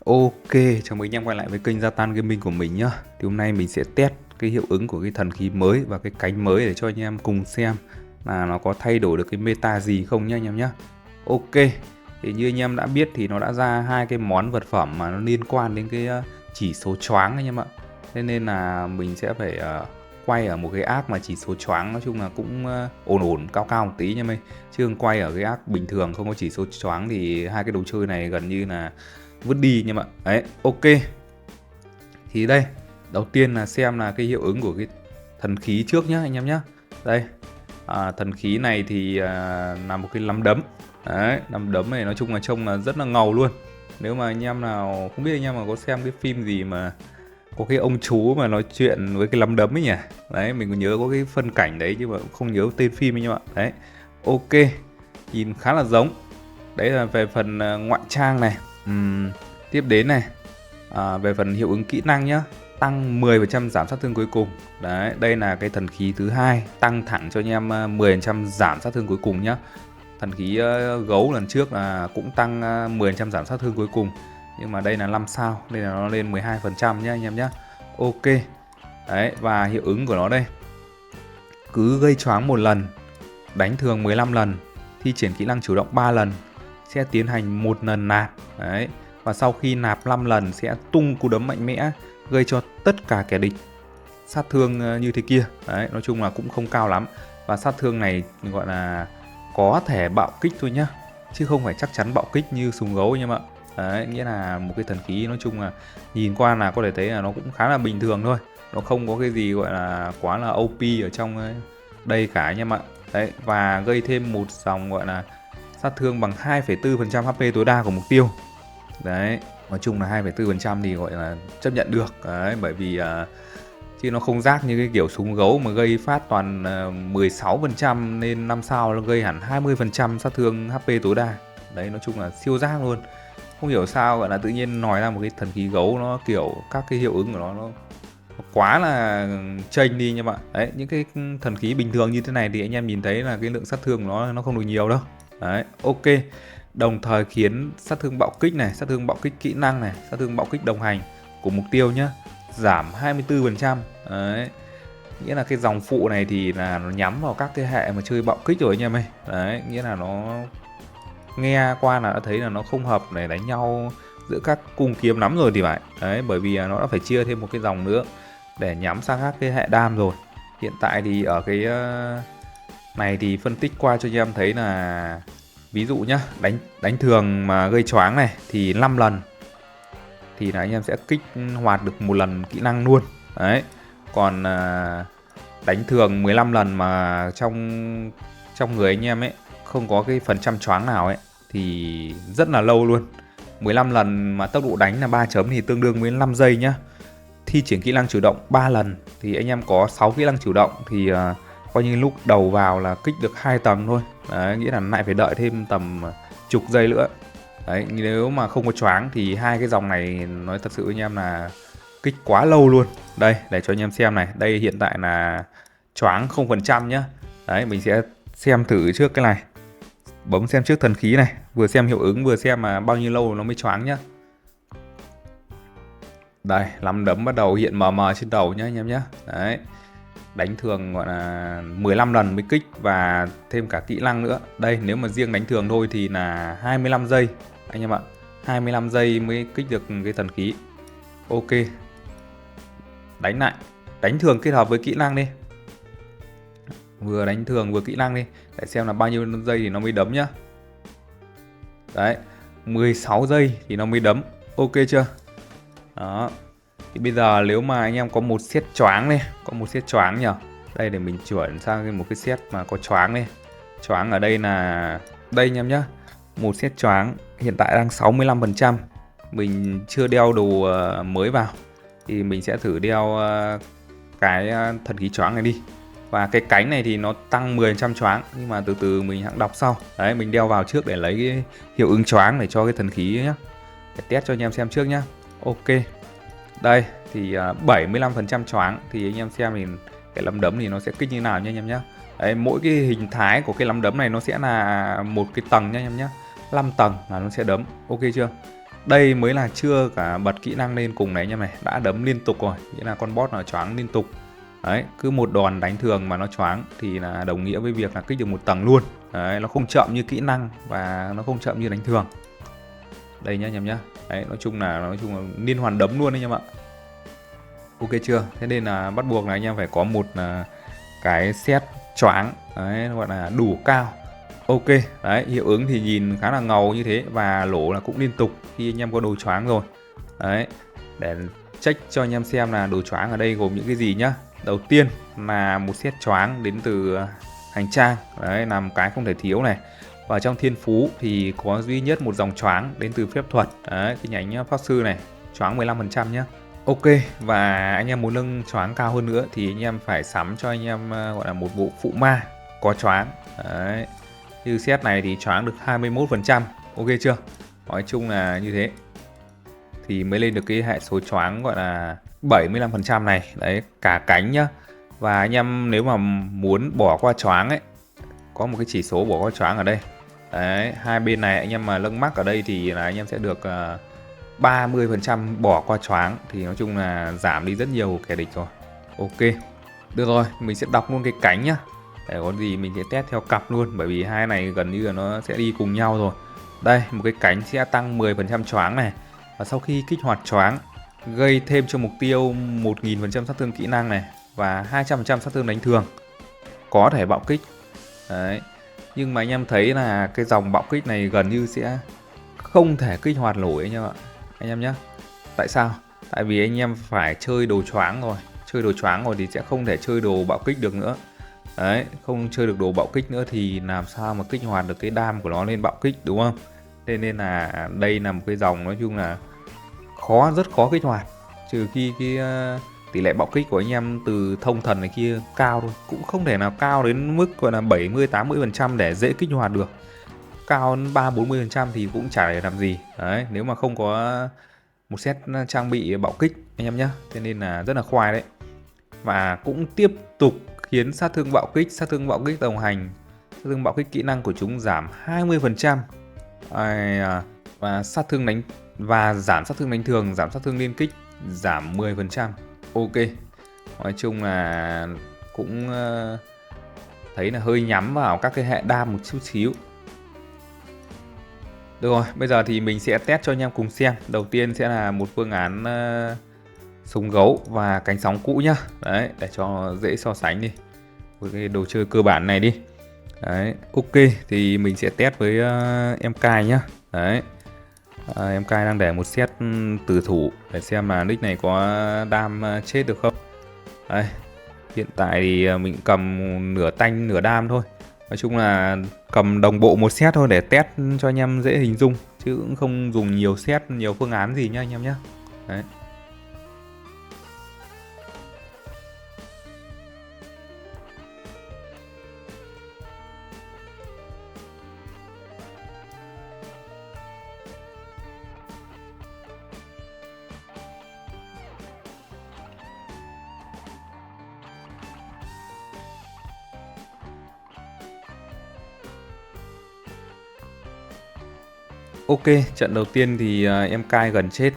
Ok, chào mừng anh em quay lại với kênh Zatan Gaming của mình nhá. Thì hôm nay mình sẽ test cái hiệu ứng của cái thần khí mới và cái cánh mới để cho anh em cùng xem là nó có thay đổi được cái meta gì không nhá anh em nhá. Ok, thì như anh em đã biết thì nó đã ra hai cái món vật phẩm mà nó liên quan đến cái chỉ số choáng anh em ạ. Thế nên là mình sẽ phải quay ở một cái app mà chỉ số choáng nói chung là cũng ổn ổn cao cao một tí nha mày. Chứ không quay ở cái app bình thường không có chỉ số choáng thì hai cái đồ chơi này gần như là vứt đi nha bạn. Đấy, ok. Thì đây, đầu tiên là xem là cái hiệu ứng của cái thần khí trước nhá anh em nhá. Đây, thần khí này thì là một cái nắm đấm. Đấy, nắm đấm này nói chung là trông là rất là ngầu luôn. Nếu mà anh em nào không biết anh em mà có xem cái phim gì mà có cái ông chú mà nói chuyện với cái nắm đấm ấy nhỉ. Đấy, mình có nhớ có cái phân cảnh đấy nhưng mà cũng không nhớ tên phim ấy nha bạn. Đấy, ok, nhìn khá là giống. Đấy là về phần ngoại trang này. Tiếp đến này, về phần hiệu ứng kỹ năng nhá, tăng 10% giảm sát thương cuối cùng. Đấy, đây là cái thần khí thứ hai, tăng thẳng cho anh em 10% giảm sát thương cuối cùng nhá. Thần khí gấu lần trước là cũng tăng 10% giảm sát thương cuối cùng, nhưng mà đây là 5 sao nên là nó lên 12% nhá anh em nhá. Ok. Đấy, và hiệu ứng của nó đây, cứ gây choáng một lần, đánh thường 15 lần, thi triển kỹ năng chủ động 3 lần, sẽ tiến hành một lần nạp. Đấy, và sau khi nạp 5 lần sẽ tung cú đấm mạnh mẽ gây cho tất cả kẻ địch sát thương như thế kia. Đấy, nói chung là cũng không cao lắm, và sát thương này gọi là có thể bạo kích thôi nhá, chứ không phải chắc chắn bạo kích như súng gấu anh em ạ. Đấy, nghĩa là một cái thần khí nói chung là nhìn qua là có thể thấy là nó cũng khá là bình thường thôi, nó không có cái gì gọi là quá là OP ở trong đây cả anh em ạ. Đấy, và gây thêm một dòng gọi là sát thương bằng 2,4% HP tối đa của mục tiêu. Đấy, nói chung là 2,4% thì gọi là chấp nhận được. Đấy, bởi vì chứ nó không rác như cái kiểu súng gấu mà gây phát toàn 16% nên 5 sao nó gây hẳn 20% sát thương HP tối đa. Đấy, nói chung là siêu rác luôn. Không hiểu sao gọi là tự nhiên nói ra một cái thần khí gấu nó kiểu các cái hiệu ứng của nó quá là chênh đi nha bạn. Đấy, những cái thần khí bình thường như thế này thì anh em nhìn thấy là cái lượng sát thương của nó không được nhiều đâu. Đấy, ok. Đồng thời khiến sát thương bạo kích này, sát thương bạo kích kỹ năng này, sát thương bạo kích đồng hành của mục tiêu nhá, giảm 24%. Đấy, nghĩa là cái dòng phụ này thì là nó nhắm vào các cái hệ mà chơi bạo kích rồi anh em ơi. Đấy, nghĩa là nó nghe qua là đã thấy là nó không hợp để đánh nhau giữa các cung kiếm lắm rồi thì phải. Đấy, bởi vì nó đã phải chia thêm một cái dòng nữa để nhắm sang các cái hệ đam rồi. Hiện tại thì ở cái này thì phân tích qua cho anh em thấy là ví dụ nhá, đánh thường mà gây choáng này thì 5 lần thì là anh em sẽ kích hoạt được một lần kỹ năng luôn. Đấy, còn đánh thường 15 lần mà trong trong người anh em ấy không có cái phần trăm choáng nào ấy thì rất là lâu luôn. 15 lần mà tốc độ đánh là 3 chấm thì tương đương với 5 giây nhá. Thi triển kỹ năng chủ động 3 lần thì anh em có 6 kỹ năng chủ động thì coi như lúc đầu vào là kích được 2 tầng thôi. Đấy, nghĩa là lại phải đợi thêm tầm chục giây nữa. Đấy, nếu mà không có choáng thì hai cái dòng này nói thật sự với anh em là kích quá lâu luôn. Đây, để cho anh em xem này. Đây hiện tại là choáng 0% nhá. Đấy, mình sẽ xem thử trước cái này. Bấm xem trước thần khí này, vừa xem hiệu ứng vừa xem mà bao nhiêu lâu nó mới choáng nhá. Đây, nắm đấm bắt đầu hiện mờ mờ trên đầu nhá anh em nhá. Đấy, đánh thường gọi là 15 lần mới kích và thêm cả kỹ năng nữa. Đây, nếu mà riêng đánh thường thôi thì là 25 giây anh em ạ. 25 giây mới kích được cái thần khí. Ok. Đánh lại, đánh thường kết hợp với kỹ năng đi. Vừa đánh thường vừa kỹ năng đi để xem là bao nhiêu giây thì nó mới đấm nhá. Đấy, 16 giây thì nó mới đấm. Ok chưa? Đó. Thì bây giờ nếu mà anh em có một set choáng này, có một set choáng nhỉ. Đây để mình chuyển sang một cái set mà có choáng này. Choáng ở đây là đây anh em nhá. Một set choáng hiện tại đang 65%. Mình chưa đeo đồ mới vào thì mình sẽ thử đeo cái thần khí choáng này đi. Và cái cánh này thì nó tăng 10% choáng, nhưng mà từ từ mình hãng đọc sau. Đấy, mình đeo vào trước để lấy cái hiệu ứng choáng để cho cái thần khí nhá. Để test cho anh em xem trước nhá. Ok. Đây thì 75% choáng thì anh em xem thì cái nắm đấm thì nó sẽ kích như nào nha anh em nhé. Đấy, mỗi cái hình thái của cái nắm đấm này nó sẽ là một cái tầng nha anh em nhé. 5 tầng là nó sẽ đấm. Ok chưa? Đây mới là chưa cả bật kỹ năng lên cùng đấy anh em này, đã đấm liên tục rồi, nghĩa là con boss nó choáng liên tục. Đấy, cứ một đòn đánh thường mà nó choáng thì là đồng nghĩa với việc là kích được một tầng luôn. Đấy, nó không chậm như kỹ năng và nó không chậm như đánh thường. Đây nhá anh em nhá. Đấy, nói chung là liên hoàn đấm luôn anh em ạ. Ok chưa? Thế nên là bắt buộc là anh em phải có một cái set choáng, đấy, gọi là đủ cao. Ok, đấy, hiệu ứng thì nhìn khá là ngầu như thế và lỗ là cũng liên tục khi anh em có đồ choáng rồi. Đấy, để check cho anh em xem là đồ choáng ở đây gồm những cái gì nhá. Đầu tiên là một set choáng đến từ hành trang, đấy, là một cái không thể thiếu này. Và trong thiên phú thì có duy nhất một dòng choáng đến từ phép thuật, đấy, cái nhánh pháp sư này, choáng 15% nhá. Ok, và anh em muốn nâng choáng cao hơn nữa thì anh em phải sắm cho anh em gọi là một bộ phụ ma có choáng. Đấy, như set này thì choáng được 21%. Ok chưa? Nói chung là như thế thì mới lên được cái hệ số choáng gọi là 75% này. Đấy, cả cánh nhá. Và anh em nếu mà muốn bỏ qua choáng ấy, có một cái chỉ số bỏ qua choáng ở đây. Đấy, hai bên này anh em mà nâng mắc ở đây thì là anh em sẽ được 30% bỏ qua choáng, thì nói chung là giảm đi rất nhiều kẻ địch rồi. Ok, được rồi, mình sẽ đọc luôn cái cánh nhá, để có gì mình sẽ test theo cặp luôn, bởi vì hai này gần như là nó sẽ đi cùng nhau rồi. Đây, một cái cánh sẽ tăng 10% choáng này, và sau khi kích hoạt choáng gây thêm cho mục tiêu 1000% sát thương kỹ năng này và 200% sát thương đánh thường, có thể bạo kích. Đấy, nhưng mà anh em thấy là cái dòng bạo kích này gần như sẽ không thể kích hoạt nổi anh em ạ, anh em nhé. Tại sao? Tại vì anh em phải chơi đồ choáng rồi, chơi đồ choáng rồi thì sẽ không thể chơi đồ bạo kích được nữa. Đấy, không chơi được đồ bạo kích nữa thì làm sao mà kích hoạt được cái đam của nó lên bạo kích, đúng không? Thế nên là đây là một cái dòng nói chung là rất khó kích hoạt, trừ khi cái tỷ lệ bạo kích của anh em từ thông thần này kia cao thôi, cũng không thể nào cao đến mức gọi là 70-80% để dễ kích hoạt được. Cao hơn 30-40% thì cũng chả để làm gì. Đấy, nếu mà không có một set trang bị bạo kích anh em nhé, thế nên là rất là khoai đấy. Và cũng tiếp tục khiến sát thương bạo kích đồng hành, sát thương bạo kích kỹ năng của chúng giảm 20%. Và sát thương đánh và giảm sát thương đánh thường, giảm sát thương liên kích giảm 10%. Ok, nói chung là cũng thấy là hơi nhắm vào các cái hệ đam một chút xíu. Được rồi, bây giờ thì mình sẽ test cho anh em cùng xem. Đầu tiên sẽ là một phương án súng gấu và cánh sóng cũ nhá. Đấy, để cho dễ so sánh đi với cái đồ chơi cơ bản này đi. Đấy, ok, thì mình sẽ test với em Kai nhá. Đấy, em Kai đang để một set tử thủ để xem là nick này có đam chết được không. Đây, hiện tại thì mình cầm nửa tanh nửa đam thôi. Nói chung là cầm đồng bộ một set thôi để test cho anh em dễ hình dung, chứ cũng không dùng nhiều set, nhiều phương án gì nhá anh em nhé. Đấy. Ok, trận đầu tiên thì em Kai gần chết.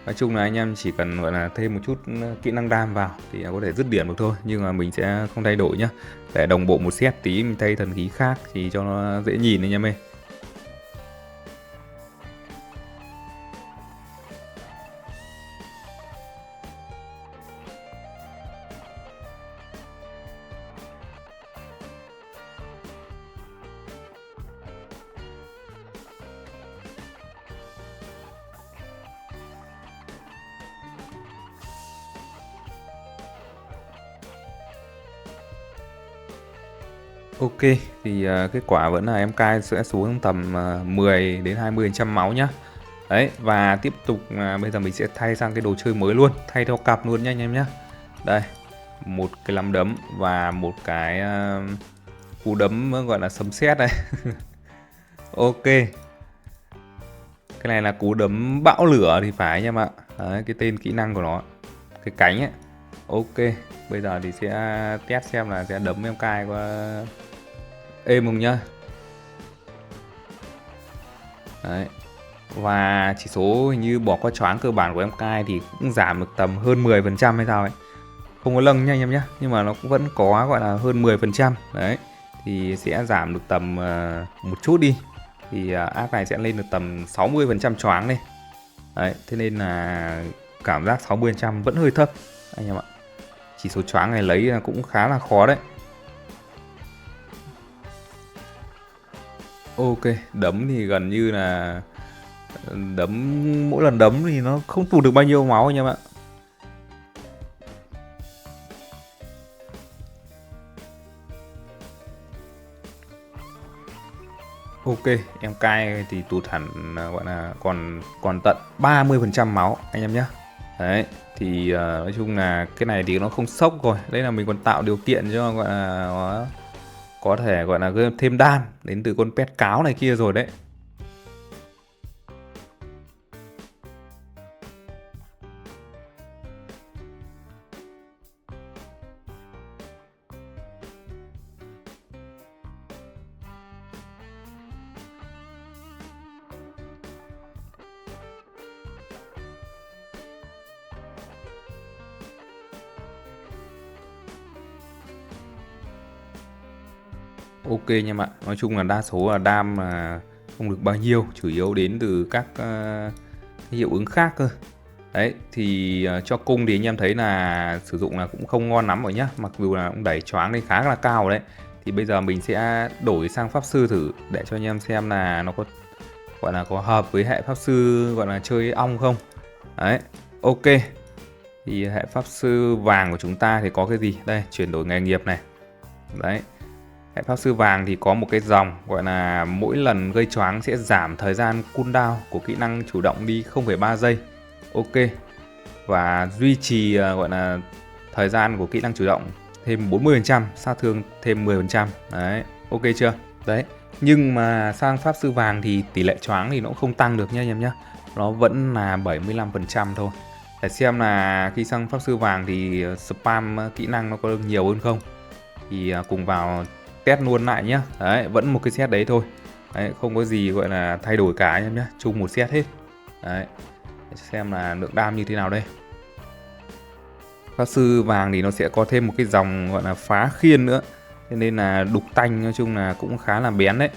Nói chung là anh em chỉ cần gọi là thêm một chút kỹ năng đam vào thì có thể dứt điểm được thôi. Nhưng mà mình sẽ không thay đổi nhá. Để đồng bộ một set tí mình thay thần khí khác thì cho nó dễ nhìn anh em ơi. Ok, thì kết quả vẫn là em Kai sẽ xuống tầm 10 đến 20% máu nhá. Đấy, và tiếp tục bây giờ mình sẽ thay sang cái đồ chơi mới luôn, thay theo cặp luôn nha anh em nhé. Đây, một cái nắm đấm và một cái cú đấm gọi là sấm sét đây. Ok, cái này là cú đấm bão lửa thì phải anh em ạ. Đấy, cái tên kỹ năng của nó, cái cánh ấy. Ok, bây giờ thì sẽ test xem là sẽ đấm em Kai qua êm không nhá. Đấy, Và chỉ số hình như bỏ qua choáng cơ bản của em cai thì cũng giảm được tầm hơn 10% hay sao ấy. Không có lâng nha anh em nhé, nhưng mà nó cũng vẫn có gọi là hơn 10%. Đấy, thì sẽ giảm được tầm một chút đi. Thì áp này sẽ lên được tầm 60% choáng này. Đấy, thế nên là cảm giác 60% vẫn hơi thấp anh em ạ. Chỉ số choáng này lấy cũng khá là khó đấy. Ok, đấm thì gần như là mỗi lần đấm thì nó không tụt được bao nhiêu máu anh em ạ. Ok, em cai thì tụt hẳn gọi là còn còn tận 30% máu anh em nhé. Đấy, thì nói chung là cái này thì nó không sốc rồi. Đấy là mình còn tạo điều kiện cho gọi là nó có thể gọi là thêm đam đến từ con pet cáo này kia rồi đấy. Ok nha bạn, nói chung là đa số là đam mà không được bao nhiêu, chủ yếu đến từ các hiệu ứng khác cơ. Đấy, thì cho cung thì anh em thấy là sử dụng là cũng không ngon lắm rồi nhá, mặc dù là cũng đẩy choáng lên khá là cao đấy. Thì bây giờ mình sẽ đổi sang pháp sư thử để cho anh em xem là nó có gọi là có hợp với hệ pháp sư gọi là chơi ong không. Đấy, ok. Thì hệ pháp sư vàng của chúng ta thì có cái gì? Đây, chuyển đổi nghề nghiệp này. Đấy. Hệ pháp sư vàng thì có một cái dòng gọi là mỗi lần gây choáng sẽ giảm thời gian cooldown của kỹ năng chủ động đi 0,3 giây. Ok. Và duy trì gọi là thời gian của kỹ năng chủ động thêm 40%, sát thương thêm 10%. Đấy, ok chưa? Đấy. Nhưng mà sang pháp sư vàng thì tỷ lệ choáng thì nó không tăng được nha anh em nhé. Nó vẫn là 75% thôi. Để xem là khi sang pháp sư vàng thì spam kỹ năng nó có được nhiều hơn không. Thì cùng vào test luôn lại nhé. Đấy, vẫn một cái set đấy thôi. Đấy, không có gì gọi là thay đổi cả anh em nhé. Chung một set hết. Đấy, để xem là lượng đam như thế nào đây. Pháp sư vàng thì nó sẽ có thêm một cái dòng gọi là phá khiên nữa. Thế nên là đục tanh nói chung là cũng khá là bén đấy.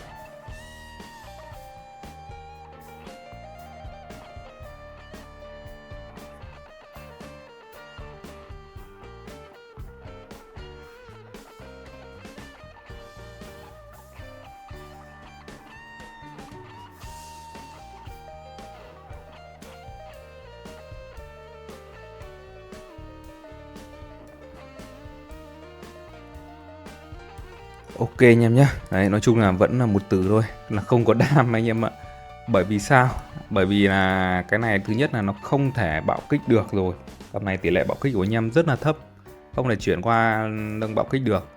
Ok anh em nhé. Đấy, nói chung là vẫn là một từ thôi, là không có đam anh em ạ. Bởi vì sao? Bởi vì là cái này thứ nhất là nó không thể bạo kích được rồi. Tầm này tỷ lệ bạo kích của anh em rất là thấp, không thể chuyển qua nâng bạo kích được.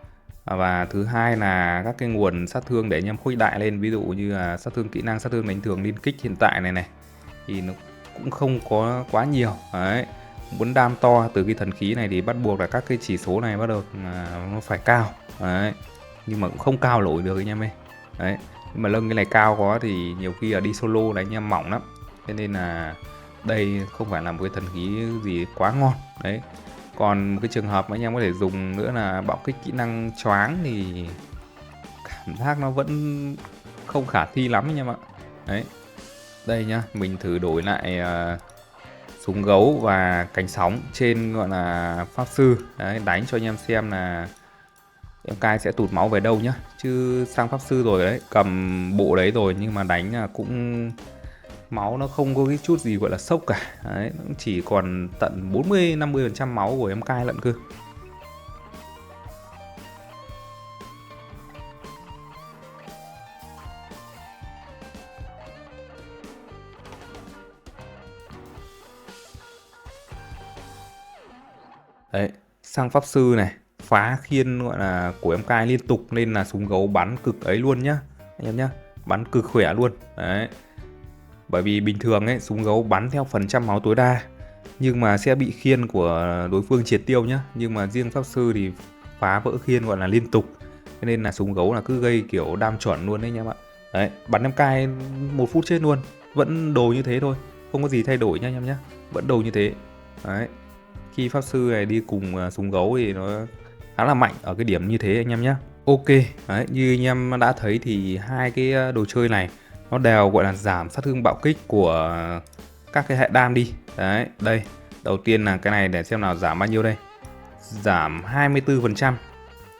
Và thứ hai là các cái nguồn sát thương để anh em khuếch đại lên, ví dụ như là sát thương kỹ năng, sát thương đánh thường, liên kích hiện tại này thì nó cũng không có quá nhiều. Đấy, muốn đam to từ cái thần khí này thì bắt buộc là các cái chỉ số này bắt đầu nó phải cao. Đấy, nhưng mà cũng không cao nổi được anh em ơi. Đấy, nhưng mà lưng cái này cao quá thì nhiều khi là đi solo là anh em mỏng lắm. Thế nên là đây không phải là một cái thần khí gì quá ngon. Đấy, còn một cái trường hợp mà anh em có thể dùng nữa là bạo kích kỹ năng choáng thì cảm giác nó vẫn không khả thi lắm anh em ạ. Đấy, đây nhá, mình thử đổi lại súng gấu và cánh sóng trên gọi là pháp sư. Đấy, đánh cho anh em xem là em cai sẽ tụt máu về đâu nhá. Chứ sang pháp sư rồi đấy, cầm bộ đấy rồi nhưng mà đánh là cũng máu nó không có cái chút gì gọi là sốc cả. Đấy, nó chỉ còn tận 40-50% máu của em cai lận cơ. Đấy, sang pháp sư này, phá khiên gọi là của em cai liên tục nên là súng gấu bắn cực ấy luôn nhá anh em nhá, bắn cực khỏe luôn. Đấy, bởi vì bình thường ấy súng gấu bắn theo phần trăm máu tối đa nhưng mà sẽ bị khiên của đối phương triệt tiêu nhá, nhưng mà riêng pháp sư thì phá vỡ khiên gọi là liên tục, cho nên là súng gấu là cứ gây kiểu đam chuẩn luôn đấy anh em ạ. Đấy, bắn em cai 1 phút chết luôn. vẫn đồ như thế thôi, không có gì thay đổi nhá anh em nhé, vẫn đồ như thế. Đấy, khi pháp sư này đi cùng súng gấu thì nó khá là mạnh ở cái điểm như thế anh em nhé. Ok, đấy, như anh em đã thấy thì hai cái đồ chơi này nó đều gọi là giảm sát thương bạo kích của các cái hệ đam đi. Đấy, đây, đầu tiên là cái này để xem nào giảm bao nhiêu đây. Giảm 24%.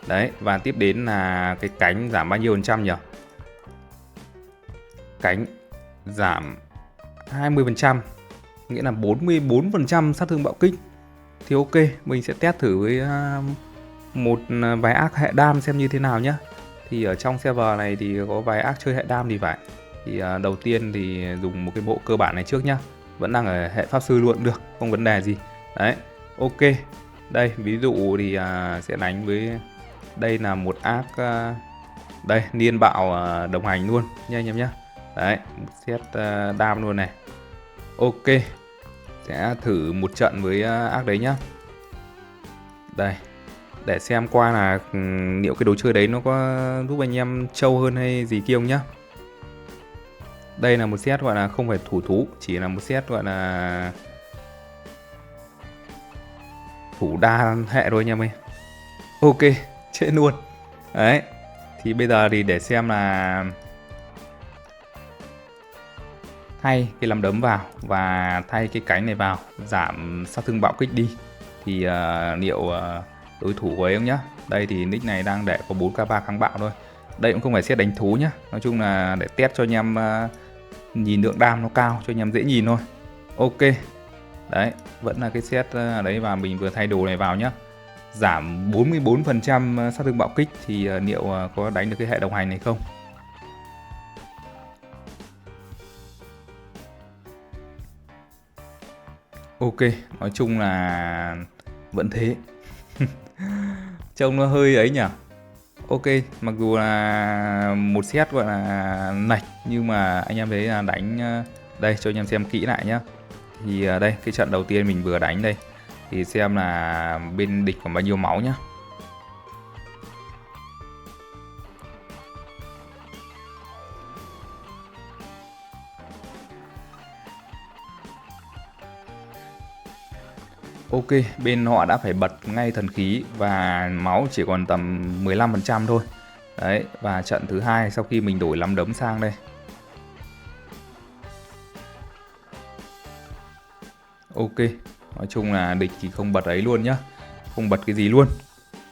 Đấy, và tiếp đến là cái cánh giảm bao nhiêu phần trăm nhỉ? Cánh giảm 20%, nghĩa là 44% sát thương bạo kích. Thì ok, mình sẽ test thử với một vài ác hệ đam xem như thế nào nhé. Thì ở trong server này thì có vài ác chơi hệ đam thì phải. Thì đầu tiên thì dùng một cái bộ cơ bản này trước nhá. Vẫn đang ở hệ pháp sư luôn được, không vấn đề gì. Đấy, ok. Đây, ví dụ thì sẽ đánh với, đây là một ác đây, niên bạo đồng hành luôn nha anh em nhé. Đấy, set đam luôn này. Ok, sẽ thử một trận với ác đấy nhá. Đây, để xem qua là liệu cái đồ chơi đấy nó có giúp anh em trâu hơn hay gì kia không nhá. Đây là một set gọi là không phải thủ thú, chỉ là một set gọi là thủ đa hệ thôi anh em ơi. Ok, chết luôn. Đấy, thì bây giờ thì để xem là thay cái nắm đấm vào và thay cái cánh này vào, giảm sát thương bạo kích đi, thì liệu đối thủ của ấy không nhá. Đây thì nick này đang để có 4k3 kháng bạo thôi. Đây cũng không phải set đánh thú nhá, nói chung là để test cho anh em nhìn lượng đam nó cao cho anh em dễ nhìn thôi. Ok, đấy vẫn là cái set đấy, và mình vừa thay đồ này vào nhá, giảm 44% sát thương bạo kích, thì liệu có đánh được cái hệ đồng hành này không. Ok, nói chung là vẫn thế. Trông nó hơi ấy nhỉ. Ok, mặc dù là một set gọi là nạch, nhưng mà anh em thấy là đánh đây cho anh em xem kỹ lại nhá. Thì đây, cái trận đầu tiên mình vừa đánh đây, thì xem là bên địch còn bao nhiêu máu nhá. Ok, bên họ đã phải bật ngay thần khí và máu chỉ còn tầm 15% thôi. Đấy, và trận thứ hai sau khi mình đổi nắm đấm sang đây. Ok, nói chung là địch thì không bật ấy luôn nhá, không bật cái gì luôn.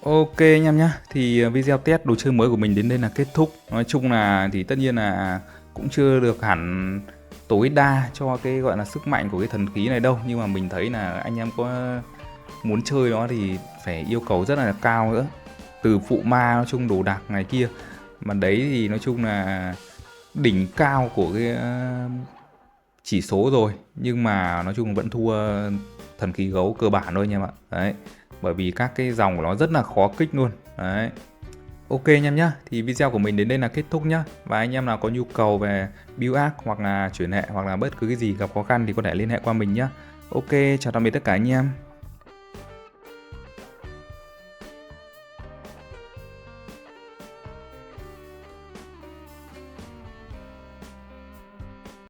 Ok anh em nhá, thì video test đồ chơi mới của mình đến đây là kết thúc. Nói chung là thì tất nhiên là cũng chưa được hẳn tối đa cho cái gọi là sức mạnh của cái thần khí này đâu, nhưng mà mình thấy là anh em có muốn chơi nó thì phải yêu cầu rất là cao nữa, từ phụ ma nói chung đồ đạc này kia, mà đấy thì nói chung là đỉnh cao của cái chỉ số rồi, nhưng mà nói chung vẫn thua thần khí gấu cơ bản thôi anh em ạ. Đấy, bởi vì các cái dòng của nó rất là khó kích luôn. Đấy, ok anh em nhá, thì video của mình đến đây là kết thúc nhá. Và anh em nào có nhu cầu về build ác hoặc là chuyển hệ hoặc là bất cứ cái gì gặp khó khăn thì có thể liên hệ qua mình nhá. Ok, chào tạm biệt tất cả anh em.